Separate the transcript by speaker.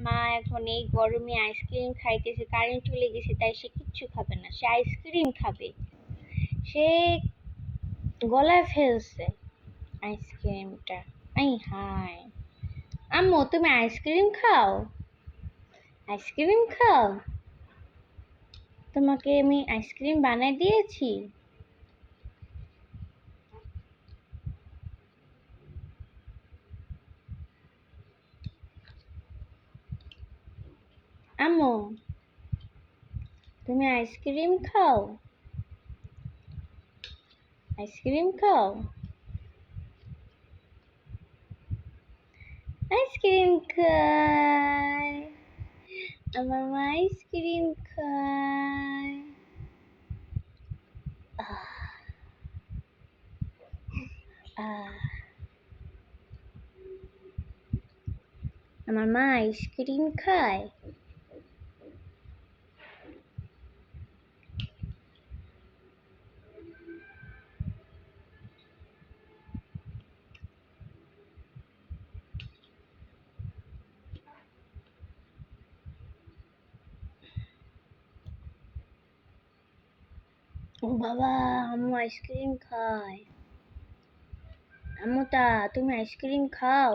Speaker 1: মা এখন এই গরমে আইসক্রিম খাইতেছে, কারেন্ট চলে গেছে তাই সে কিচ্ছু খাবে না, সে আইসক্রিম খাবে। সে গলায় ফেলছে আইসক্রিমটা। আই হায়, আম্মু তুমি আইসক্রিম খাও? আইসক্রিম খাও? তোমাকে আমি আইসক্রিম বানাই দিয়েছি। আম্মু তুমি আইসক্রিম খাও? আইসক্রিম খাও? আইসক্রিম খায়, আমার মা আইসক্রিম খায়। আমার মা আইসক্রিম খায়। ও বাবা, আম্মু আইসক্রিম খায়। আম্মুটা তুমি আইসক্রিম খাও?